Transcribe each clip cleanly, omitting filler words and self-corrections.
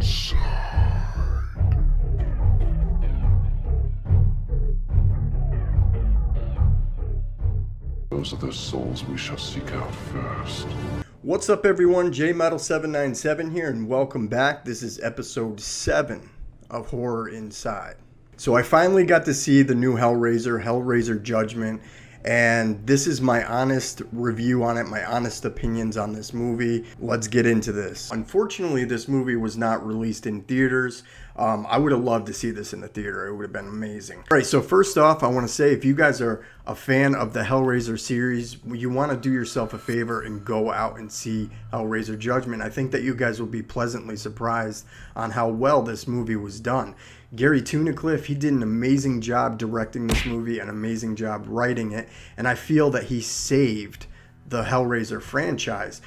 Those are the souls we shall seek out first. What's up everyone, JMetal797 here and welcome back. This is episode 7 of Horror Inside. So I finally got to see the new Hellraiser Judgment, and this is my honest review on it, my honest opinions on this movie. Let's get into this. Unfortunately, this movie was not released in theaters. I would have loved to see this in the theater. It would have been amazing. All right, so first off, I want to say if you guys are a fan of the Hellraiser series, you want to do yourself a favor and go out and see Hellraiser Judgment. I think that you guys will be pleasantly surprised on how well this movie was done. Gary Tunnicliffe, he did an amazing job directing this movie, an amazing job writing it, and I feel that he saved the Hellraiser franchise.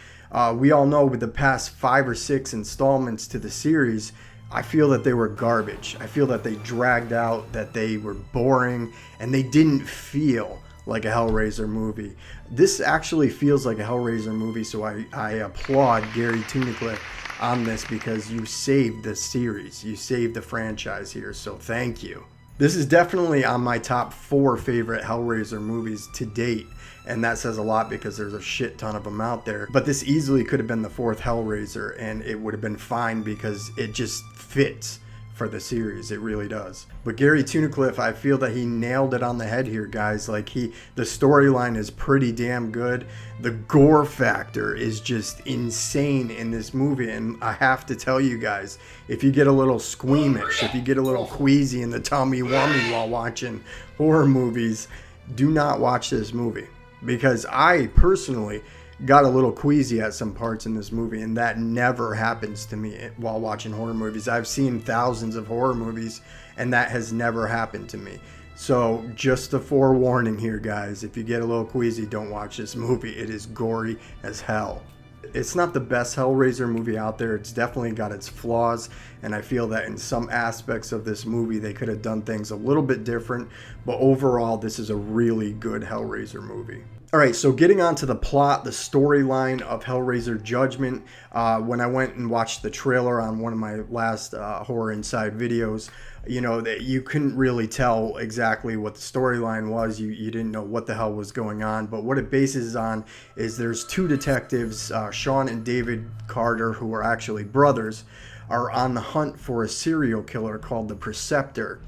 We all know with the past 5 or 6 installments to the series, I feel that they were garbage. I feel that they dragged out, that they were boring, and they didn't feel like a Hellraiser movie. This actually feels like a Hellraiser movie, so I applaud Gary Tunnicliffe on this because you saved the series. You saved the franchise here, so thank you. This is definitely on my top 4 favorite Hellraiser movies to date, and that says a lot because there's a shit ton of them out there. But this easily could have been the 4th Hellraiser, and it would have been fine because it just fits for the series. It really does. But Gary Tunnicliffe, I feel that he nailed it on the head here, guys. Like the storyline is pretty damn good. The gore factor is just insane in this movie, and I have to tell you guys, if you get a little squeamish, if you get a little queasy in the tummy wummy while watching horror movies, do not watch this movie, because I personally got a little queasy at some parts in this movie, and that never happens to me while watching horror movies. I've seen thousands of horror movies, and that has never happened to me. So just a forewarning here, guys. If you get a little queasy, don't watch this movie. It is gory as hell. It's not the best Hellraiser movie out there. It's definitely got its flaws, and I feel that in some aspects of this movie they could have done things a little bit different, but overall this is a really good Hellraiser movie. Alright, so getting on to the plot, the storyline of Hellraiser Judgment. When I went and watched the trailer on one of my last Horror Inside videos, you know, that you couldn't really tell exactly what the storyline was. You didn't know what the hell was going on, but what it bases on is there's 2 detectives, Sean and David Carter, who are actually brothers, are on the hunt for a serial killer called the Preceptor,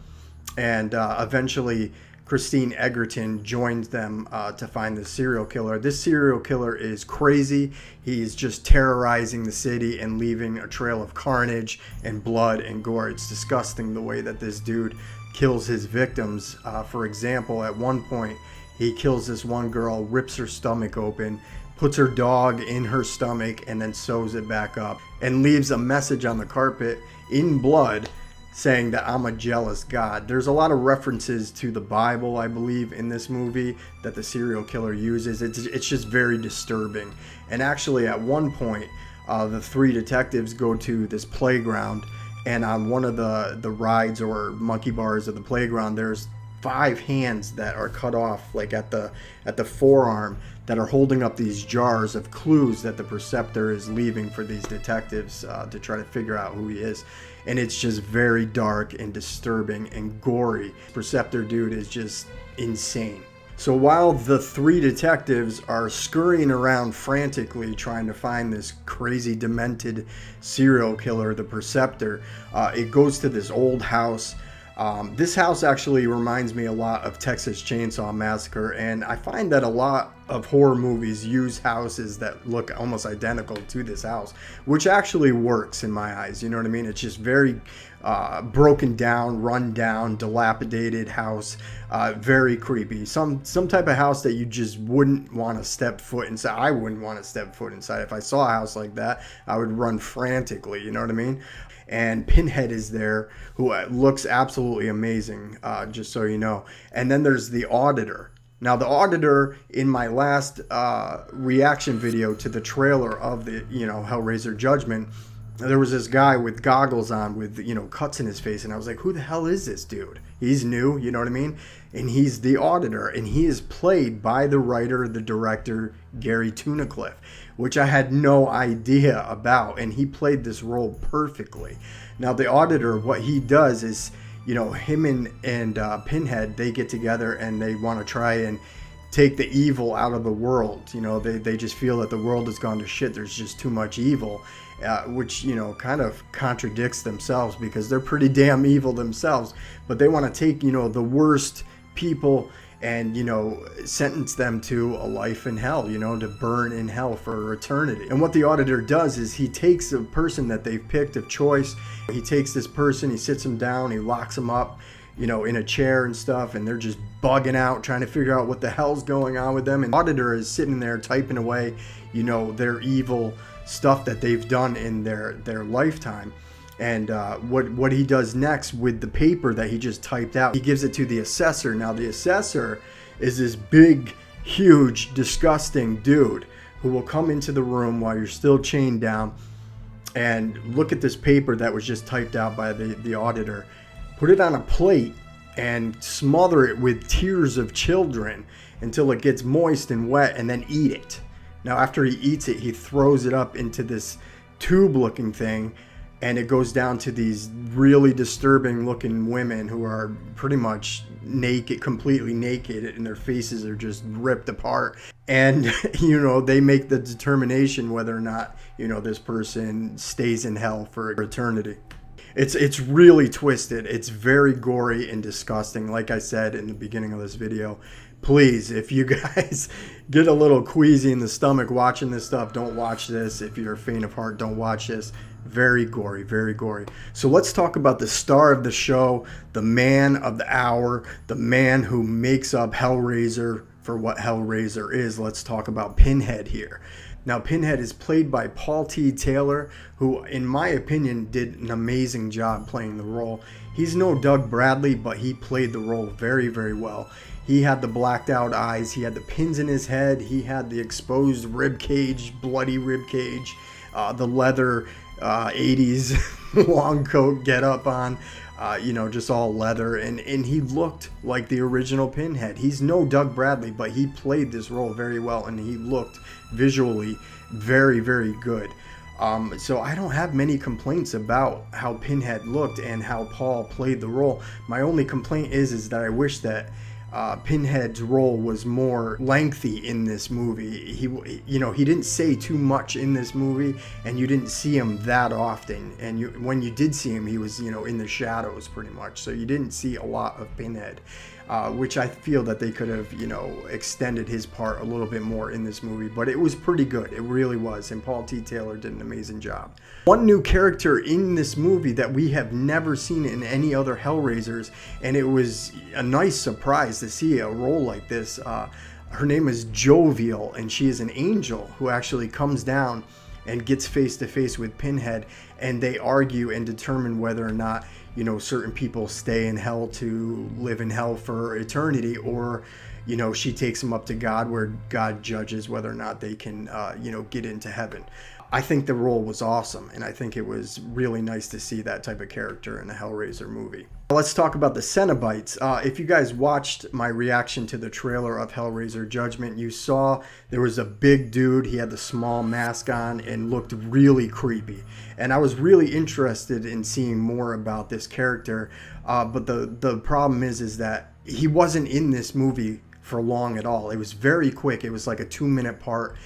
and eventually Christine Egerton joins them to find the serial killer. This serial killer is crazy. He's just terrorizing the city and leaving a trail of carnage and blood and gore. It's disgusting the way that this dude kills his victims. For example, at one point, he kills this one girl, rips her stomach open, puts her dog in her stomach, and then sews it back up, and leaves a message on the carpet in blood saying that I'm a jealous God. There's a lot of references to the Bible, I believe, in this movie that the serial killer uses. It's just very disturbing. And actually, at one point, the 3 detectives go to this playground, and on one of the rides or monkey bars of the playground, there's 5 hands that are cut off, like at the forearm, that are holding up these jars of clues that the Preceptor is leaving for these detectives to try to figure out who he is. And it's just very dark and disturbing and gory. Preceptor dude is just insane. So while the 3 detectives are scurrying around frantically trying to find this crazy demented serial killer, the Preceptor, it goes to this old house. This house actually reminds me a lot of Texas Chainsaw Massacre, and I find that a lot of horror movies use houses that look almost identical to this house, which actually works in my eyes. You know what I mean? It's just very broken down, run down, dilapidated house, very creepy. Some type of house that you just wouldn't want to step foot inside. I wouldn't want to step foot inside. If I saw a house like that, I would run frantically. You know what I mean? And Pinhead is there, who looks absolutely amazing, just so you know. And then there's the Auditor. Now, the Auditor, in my last reaction video to the trailer of the Hellraiser Judgment, there was this guy with goggles on with, cuts in his face. And I was like, who the hell is this dude? He's new, you know what I mean? And he's the Auditor. And he is played by the writer, the director, Gary Tunnicliffe, which I had no idea about. And he played this role perfectly. Now, the Auditor, what he does is, him and Pinhead, they get together and they want to try and take the evil out of the world. They just feel that the world has gone to shit. There's just too much evil. Which kind of contradicts themselves because they're pretty damn evil themselves, but they want to take the worst people and sentence them to a life in hell, to burn in hell for eternity. And what the Auditor does is he takes a person that they've picked of choice, he takes this person, he sits them down, he locks them up in a chair and stuff, and they're just bugging out trying to figure out what the hell's going on with them. And the Auditor is sitting there typing away their evil stuff that they've done in their lifetime. And what he does next with the paper that he just typed out, he gives it to the Assessor. Now the Assessor is this big, huge, disgusting dude who will come into the room while you're still chained down and look at this paper that was just typed out by the Auditor, put it on a plate and smother it with tears of children until it gets moist and wet, and then eat it. Now, after he eats it, he throws it up into this tube-looking thing, and it goes down to these really disturbing-looking women who are pretty much naked, completely naked, and their faces are just ripped apart. And, they make the determination whether or not, this person stays in hell for eternity. It's really twisted. It's very gory and disgusting. Like I said in the beginning of this video, please, if you guys get a little queasy in the stomach watching this stuff, don't watch this. If you're faint of heart, don't watch this. Very gory, very gory. So let's talk about the star of the show, the man of the hour, the man who makes up Hellraiser for what Hellraiser is. Let's talk about Pinhead here. Now, Pinhead is played by T.Taylor, who, in my opinion, did an amazing job playing the role. He's no Doug Bradley, but he played the role very, very well. He had the blacked out eyes, he had the pins in his head, he had the exposed rib cage, bloody rib cage, the leather 80s long coat get up on, just all leather, and he looked like the original Pinhead. He's no Doug Bradley, but he played this role very well, and he looked visually very, very good. So I don't have many complaints about how Pinhead looked and how Paul played the role. My only complaint is that I wish that Pinhead's role was more lengthy in this movie. He didn't say too much in this movie, and you didn't see him that often. And when you did see him, he was, in the shadows pretty much. So you didn't see a lot of Pinhead, which I feel that they could have, extended his part a little bit more in this movie. But it was pretty good. It really was. And T.Taylor did an amazing job. One new character in this movie that we have never seen in any other Hellraisers, and it was a nice surprise to see a role like this. Her name is Jovial, and she is an angel who actually comes down and gets face to face with Pinhead, and they argue and determine whether or not, certain people stay in hell to live in hell for eternity, or she takes them up to God, where God judges whether or not they can get into heaven. I think the role was awesome, and I think it was really nice to see that type of character in a Hellraiser movie. Let's talk about the Cenobites. If you guys watched my reaction to the trailer of Hellraiser Judgment, you saw there was a big dude. He had the small mask on and looked really creepy. And I was really interested in seeing more about this character. But the problem is that he wasn't in this movie for long at all. It was very quick. It was like a 2-minute part.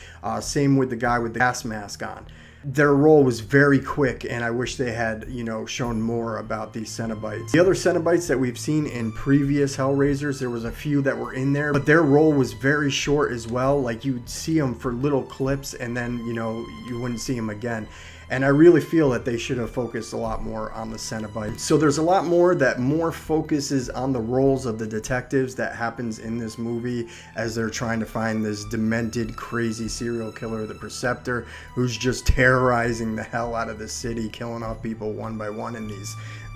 Same with the guy with the gas mask on. Their role was very quick, and I wish they had, shown more about these Cenobites. The other Cenobites that we've seen in previous Hellraisers, there was a few that were in there, but their role was very short as well. Like, you'd see them for little clips, and then, you wouldn't see them again. And I really feel that they should have focused a lot more on the Cenobites. So there's a lot more that focuses on the roles of the detectives that happens in this movie as they're trying to find this demented, crazy serial killer, the Preceptor, who's just terrorizing the hell out of the city, killing off people one by one in these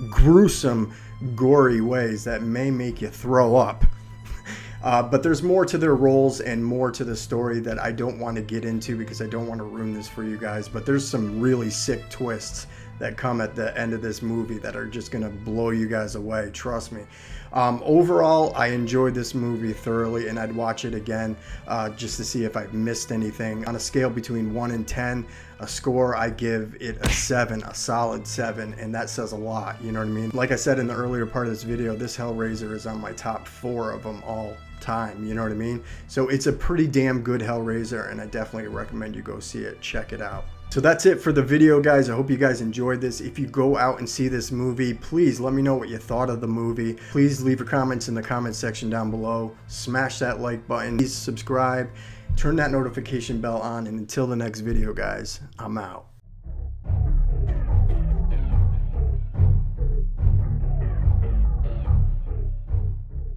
gruesome, gory ways that may make you throw up. But there's more to their roles and more to the story that I don't want to get into because I don't want to ruin this for you guys. But there's some really sick twists that come at the end of this movie that are just going to blow you guys away. Trust me. Overall, I enjoyed this movie thoroughly, and I'd watch it again just to see if I've missed anything. On a scale between 1 and 10, a score, I give it a 7, a solid 7, and that says a lot, you know what I mean? Like I said in the earlier part of this video, this Hellraiser is on my top 4 of them all time, you know what I mean? So it's a pretty damn good Hellraiser, and I definitely recommend you go see it. Check it out. So that's it for the video, guys. I hope you guys enjoyed this. If you go out and see this movie, please let me know what you thought of the movie. Please leave your comments in the comment section down below. Smash that like button. Please subscribe. Turn that notification bell on. And until the next video, guys, I'm out.